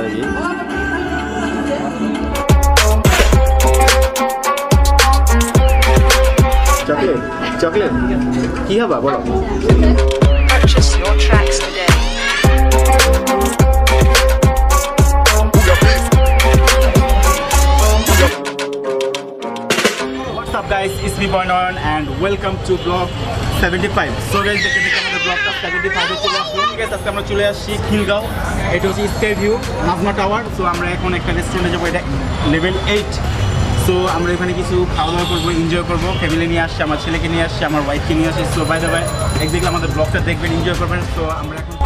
করে দিই। Chocolate chocolate কি খাবা বলো? Purchase your tracks today. What's up guys, it's me Boynon and welcome to vlog 75. So guys, দেখতে দেখতে আমাদের vlogটা 75 এ চলে আসলো। guys, আজকে আমরা চলে আসছি খিলগাঁও। এটা হচ্ছে sky view Nazma tower. So আমরা এখন একটা রেস্টুরেন্টে যাবো, এটা লেভেল 8। সো আমরা এখানে কিছু খাওয়া দাওয়া করবো, এনজয় করবো। ফ্যামিলি নিয়ে আসছে, আমার ছেলেকে নিয়ে আসছে, আমার ওয়াইফকে নিয়ে আসছে। সো বাই দ্য ওয়ে একদিকে আমাদের ব্লগটা দেখবেন, এনজয় করবেন। সো আমরা এখন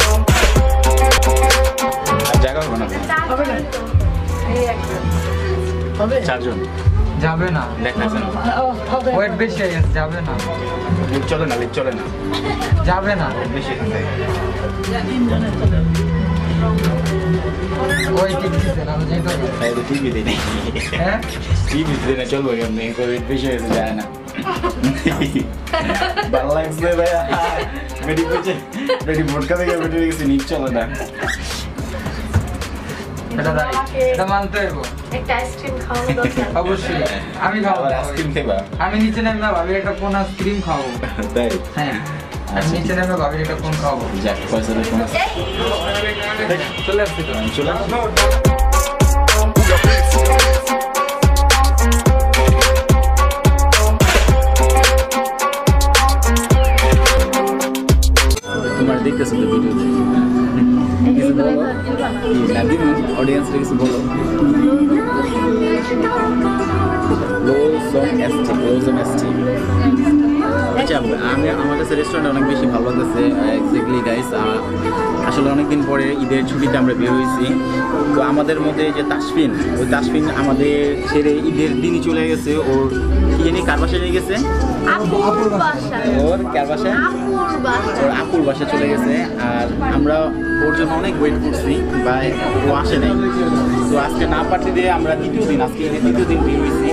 জায়গা হবে না, হবে 4 জন যাবে না, দেখাচ্ছেন ওয়েট বেশি হয়ে গেছে, যাবে না, লিফট চলে না, লিফট চলে না, যাবে না, বেশি এখান থেকে ওই ঠিক দিতে না যেটা টিভি দিই নাই, হ্যাঁ টিভি দিই না, চলবো কেমনি কোভিড বেশি হয়েছে, যায় না। ভালো লাগছে ভাইয়া, মেডি করছে, মেডি ভোটকা থেকে বেটে গেছে, লিফট চলে না। এটা মানতে হইব, একটা আইসক্রিম খাওয়ানো দরকার। অবশ্যই আমি খাবো, আইসক্রিম খাইবা? আমি নিচে নেমে ভাবির একটা কোন আইসক্রিম খাবো। তাই? হ্যাঁ আমি নিচে নেমে ভাবির একটা কোন খাবো। যাক, পয়সা দিয়ে কোন চলে আসছি তো, চলে আসো। তোমার দেখতেছো তো ভিডিও, কিছু বলো, নাদিম অডিয়েন্সকে কিছু বলো। আচ্ছা, আমার কাছে রেস্টুরেন্ট অনেক বেশি ভালো লাগতেছে। এক্স্যাক্টলি গাইস, আসলে অনেকদিন পরে ঈদের ছুটিতে আমরা বের হয়েছি। তো আমাদের মধ্যে যে তাসফিন, ওই তাসফিন আমাদের ছেড়ে ঈদের দিনই চলে গেছে। ওর কি জানি কার বাসায় নিয়ে গেছে, ওর কার বাসায়, ওর আপুর বাসায় চলে গেছে। আর আমরা ওর জন্য অনেক ওয়েট করছি, বা ও আসে নাই। তো আজকে না পারতে দিয়ে আমরা দ্বিতীয় দিন, আজকে দ্বিতীয় দিন বের হয়েছি।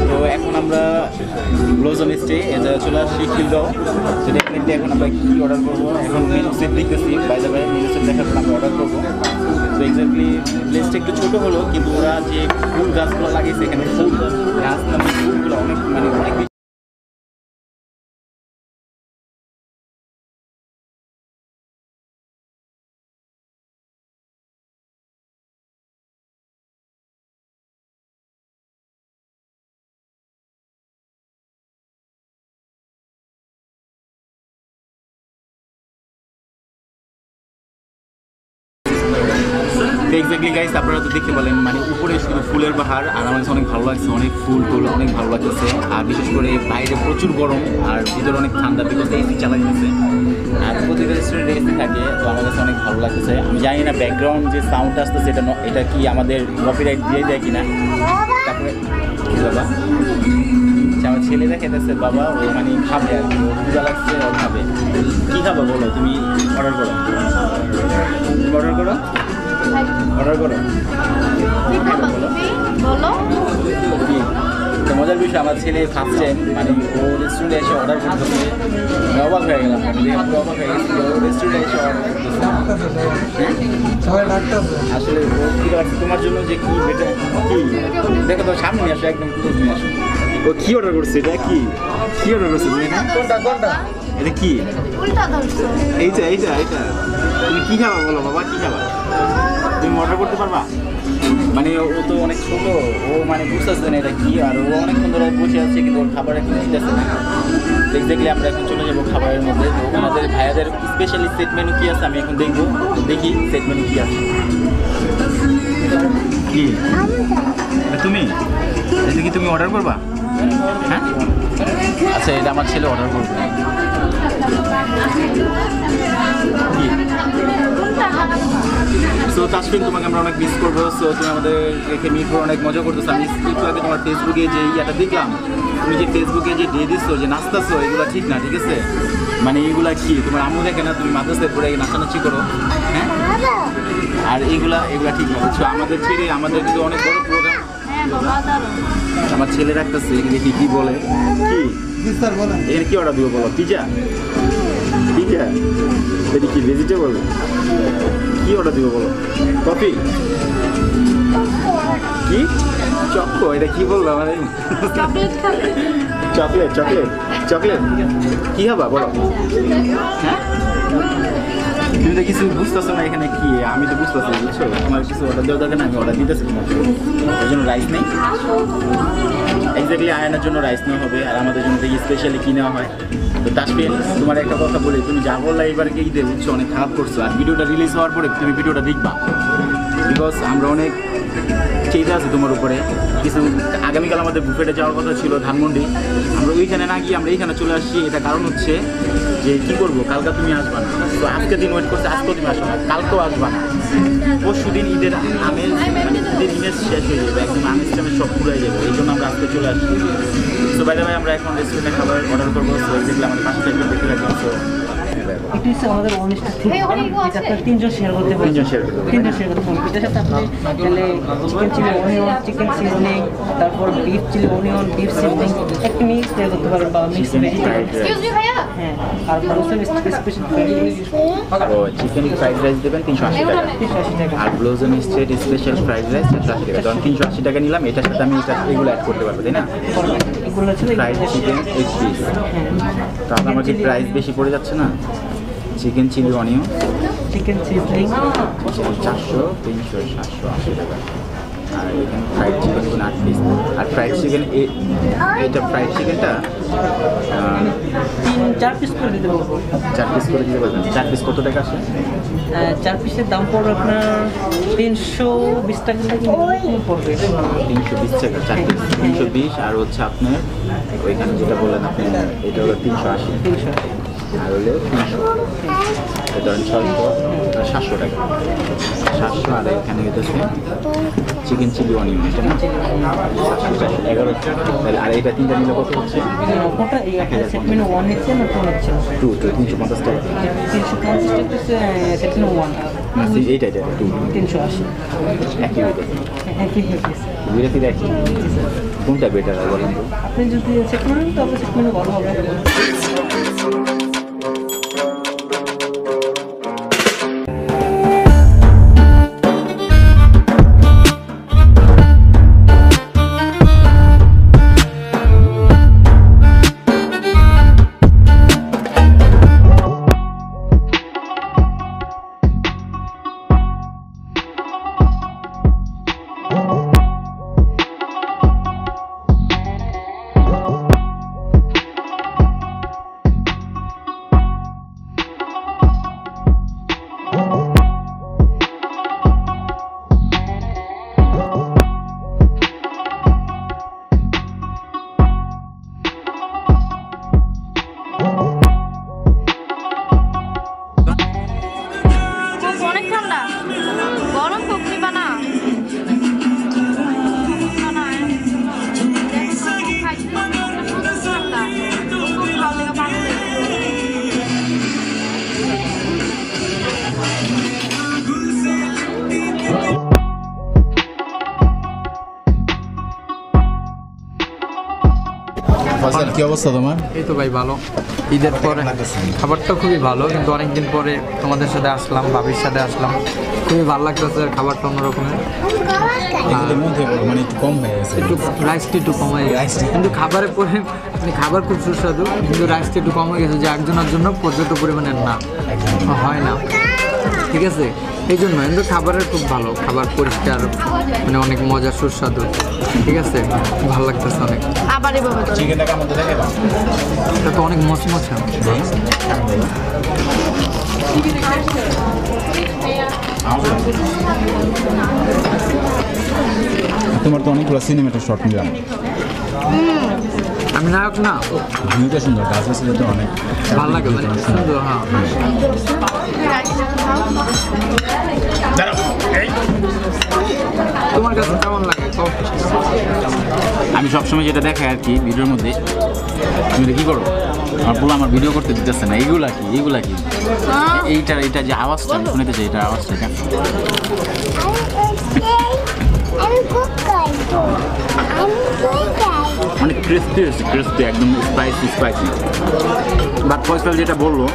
তো এখন আমরা ব্লজম স্টে এটা চলে আসছি খিলগাঁও। তো ডেফিনেটলি এখন আমরা কী অর্ডার করবো, এখন মেনু সেট দেখতেছি, by the way menu set দেখার পর আমরা অর্ডার করবো। তো এক্স্যাক্টলি প্লেসটা একটু ছোটো হলো, কিন্তু ওরা যে ফুল গাছগুলো লাগিয়েছে, এখানে ফুল গাছ মানে ফুলগুলো অনেক অনেক এক্স্যাক্টলি গাইস, আপনারা তো দেখতে পেলেন, মানে উপরে শুধু ফুলের পাহাড়। আর আমার কাছে অনেক ভালো লাগছে, অনেক ফুল টুল অনেক ভালো লাগতেছে। আর বিশেষ করে বাইরে প্রচুর গরম আর ভিতরে অনেক ঠান্ডা, বিকজ এসি চালাইতেছে। আর প্রতিটা রেস্টুরেন্টে এসি থাকে, তো আমার কাছে অনেক ভালো লাগতেছে। আমি জানি না ব্যাকগ্রাউন্ড যে সাউন্ড আসতেছে এটা কি আমাদের কপিরাইট দিয়ে দেয় কিনা। তারপরে বাবা, আমার ছেলেরা খেতেছে, বাবা ও মানে খাবে আর কি, পূজা লাগছে, ও খাবে। কী খাবো বলো, তুমি অর্ডার করো, অর্ডার করো, অর্ডার করো। কি মজার বিষয়, আমার ছেলে ফার্স্ট টাইম মানে ও রেস্টুরেন্টে এসে অর্ডার করতেছে, অবাক হয়ে গেলাম। অবাক হয়ে গেছি, ও রেস্টুরেন্টে এসে অর্ডার করতেছে। আসলে ও কী করছে তোমার জন্য, যে কি বেটার কি দেখো, তো সামনে আসো, একদম ক্লোজ নিয়ে আসো। ও কি অর্ডার করছে, এটা কি কি অর্ডার করছে তুমি? কোনটা কোনটা এটা কি? এইটা এইটা এইটা তুমি কি খাবা বলো বাবা, কি খাবা? তুমি অর্ডার করতে পারবা? মানে ও তো অনেক ছোট, ও মানে বুঝতেছে না এটা কি। আর ও অনেকক্ষণ ধরে বসে আছে, কিন্তু ওর খাবার এখন দিতেছে না। এক্স্যাক্টলি আমরা এখন চলে যাবো খাবারের মধ্যে। তো ওনাদের ভাইয়াদের স্পেশালি সেট মেনু কি আছে আমি এখন দেখবো, দেখি সেট মেনু কি আছে। কি তুমি, এটা কি তুমি অর্ডার করবা? হ্যাঁ আচ্ছা, এটা আমার ছেলে অর্ডার করবে। কি সো তাসফিন, তোমাকে আমরা অনেক মিস করবো। সো তুমি আমাদের রেখে মিট করে অনেক মজা করতেছো। আমি একটু আগে তোমার ফেসবুকে যে ইয়াটা দেখলাম, তুমি যে ফেসবুকে যে দিয়ে দিচ্ছ, যে নাচতেছো, এগুলো ঠিক না, ঠিক আছে? মানে এইগুলা কি তোমার আম্মু দেখে না, তুমি মাদ্রাসায় পড়ে নাচানাচি করো, হ্যাঁ? আর এগুলা ঠিক না, বুঝছো? আমাদের ছেড়ে আমাদের কিন্তু অনেক বড় প্রোগ্রাম, আমার ছেলে রাখতেছে, দেখি কি বলে। কি এখানে কি অর্ডার দিব বলো? পিজা, পিজা, এটা কি ভেজিটেবল? কি অর্ডার দিব বলো? কফি? কি চকো? এটা কি বলবো মানে? চকলেট খাবে? চকলেট চকলেট চকলেট কি হবা বলো? হ্যাঁ তুমি তো কিছু বুঝতেছো না এখানে কি, আমি তো বুঝতেছি বুঝছো, তোমার কিছু অর্ডার দেওয়া দরকার না, আমি অর্ডার দিতেছি তোমার এর জন্য রাইস নেই। এক্স্যাক্টলি আয়নার জন্য রাইস নেওয়া হবে, আর আমাদের জন্য থেকে স্পেশালি কি নেওয়া হয়। তো তাসফিন তোমার একটা কথা বলি, তুমি যা বললা এবারকে ঈদে বুঝছো অনেক খারাপ করছো, আর ভিডিওটা রিলিজ হওয়ার পরে তুমি ভিডিওটা দেখবা, বিকজ আমরা অনেক চেয়ে আছে তোমার উপরে। কিছু আগামীকাল আমাদের বুফেটে যাওয়ার কথা ছিল ধানমন্ডি, আমরা ওইখানে না গিয়ে আমরা এইখানে চলে আসছি। এটা কারণ হচ্ছে যে কী করবো, কালকে তুমি আসবা না, তো আজকে দিন ওয়েট করছে, আজকেও তুমি আসো না, কালকেও আসবা না, পরশু দিন ঈদের আমেজ মানে ঈদের ইমেজ শেষ হয়ে যাবে, একদম আমেজ টামেজ সব পুরো হয়ে যাবে, এই জন্য আমরা আজকে চলে আসছি। সো বাইরে ভাই আমরা এখন রেস্টুরেন্টে খাবার অর্ডার করবো, সো এক্স্যাক্টলি আমাদের পাশে একটু দেখে রাখলাম। সো এটি হচ্ছে আমাদের অনেস্ট থেকে যেটা আপনার 3 জন শেয়ার করতে পারেন। 3 জন share করতে পারবেন। 3 জন শেয়ার করতে পারেন। এটার সাথে আপনি তাহলে chicken chilli onion, chicken seasoning, তারপর beef chilli onion, beef seasoning একটা মিক্স শেয়ার করতে পারেন বা মিক্স ভেজিটেবল। এক্সকিউজ মি ভাইয়া, হ্যাঁ, আর ব্লুজের স্পেশাল ফ্রাইড রাইস ও চিকেন ফ্রাইড রাইস দেবেন 380 টাকা, 380 টাকা। আর ব্লোজন স্ট্রেট স্পেশাল ফ্রাইড রাইস 480 টাকা। ধরুন 380 টাকা নিলাম, এটার সাথে আমি এগুলো অ্যাড করতে পারবো, তাই না? এগুলো ছিল ফ্রাইড চিকেন 8 পিস, তাহলে আমার কি প্রাইস বেশি পড়ে যাচ্ছে না? Chicken chilli onion chicken seasoning 400, 300, 780 টাকা, আর এখানে ফ্রাইড চিকেন কোন 8 পিস, আর ফ্রাইড চিকেন এটা ফ্রাইড চিকেনটা 4 পিস করে দিতে পারবো। 4 পিস করে দিতে পারবেন। 4 পিস কত টাকা আসে? 4 পিসের দাম পড়বে আপনার 320 টাকা থেকে পড়বে। 320 টাকা 4 পিস, 320, আর হচ্ছে আপনার ওইখানে যেটা বললেন আপনি এটা হলো 380, 300 আর হলো 300, ধরেন 600, 700 টাকা, 700, আর এখানে হচ্ছে চিকেন চিলি অনিয়ন, এটা না 11 টাকা, তাহলে আর এটা তিনটা নিলে কত হচ্ছে? ওটা এই আপনার সেট মেনু 1 হচ্ছে না 2 হচ্ছে? 2 350 টাকা, 350 টাকা হচ্ছে সেট মেনু 1, না এইটা 2 380 একই হইতে একই হচ্ছে। দুইটা কি দেখি কোনটা বেটার আর বলেন তো? আপনি যদি চেক করেন তবে সেট মেনু ভালো হবে। অনেক ঠান্ডা, গরম পকড়ি বানা ফজল কি অবস্থা তোমার? এই তো ভাই ভালো। ঈদের পরে খাবারটা খুবই ভালো, কিন্তু অনেকদিন পরে তোমাদের সাথে আসলাম, ভাবির সাথে আসলাম, খুবই ভালো লাগতেছে। আর খাবারটা অন্যরকমের, এগুলোর মধ্যে মানে একটু কম হয়ে গেছে, একটু রাইসটা একটু কম হয়ে গেছে, কিন্তু খাবারের পরে মানে খাবার খুব সুস্বাদু, কিন্তু রাইসটা একটু কম হয়ে গেছে, যে একজনের জন্য পর্যাপ্ত পরিমাণের না হয় না, ঠিক আছে, এই জন্য। কিন্তু খাবারের খুব ভালো, খাবার পরিষ্কার, মানে অনেক মজা সুস্বাদু, ঠিক আছে, ভালো লাগতেছে অনেক। আবার এভাবে তো চিকেনটা কেমন দেখে দাও? এটা তো অনেক মচমচা। তোমার তো অনেকগুলো সিনেমেটিক শট নিলাম, আমি নায়ক না, ভিউটা সুন্দর, গাছ গাছালি তো অনেক ভালো লাগে, মানে সুন্দর। হ্যাঁ, তোমার কাছে কেমন লাগে? আমি সবসময় যেটা দেখাই আর কি ভিডিওর মধ্যে, তুমি এটা কি করো? আমার বলো আমার ভিডিও করতে দিতেছে না, এইগুলা কি এইগুলা কি এইটা যে আওয়াজটা আমি শুনেতে চাই, এটার আওয়াজটা কেন? অনেক ক্রিস্পি হচ্ছে, ক্রিস্পি একদম স্পাইসি স্পাইসি। বাট ফয়সাল যেটা বললো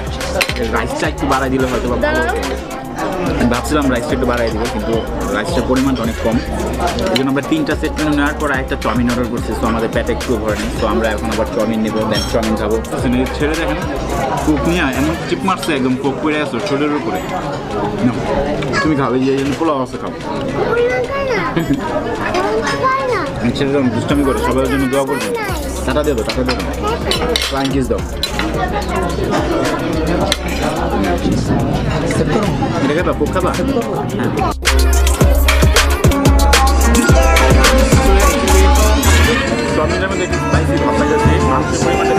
রাইসটা একটু বাড়াই দিলে হয়তো বা ভালো হতো। ভাবছিলাম রাইসটা একটু বাড়াই দিব, কিন্তু রাইসটার পরিমাণটা অনেক কম। এই জন্য আমরা 3টা সেট মেনু নেওয়ার পর একটা চাউমিন অর্ডার করছি। সো আমাদের পেটে একটু ভরে নেই। সো আমরা এখন আবার চাউমিন নেবো, দেন চাউমিন খাবো। ছেড়ে দেখেন কোক নিয়ে এমন চিপ মারছে, একদম কোক পড়ে আসো শরীরের উপরে। নাও, তুমি খাও, এই যে পোলাও আছে খাও। ছেড়ে দাও, দুষ্টামি করে সবার জন্য দোয়া করবেন। টাকা দেবো, টাকা দেবো, ফ্লাইং কিস দাও। এটা খাবা, কোক খাবা? হ্যাঁ। চাউমিনের মধ্যে একটু স্পাইসি ভাব পাইতেছে, মাংসের পরিমাণটা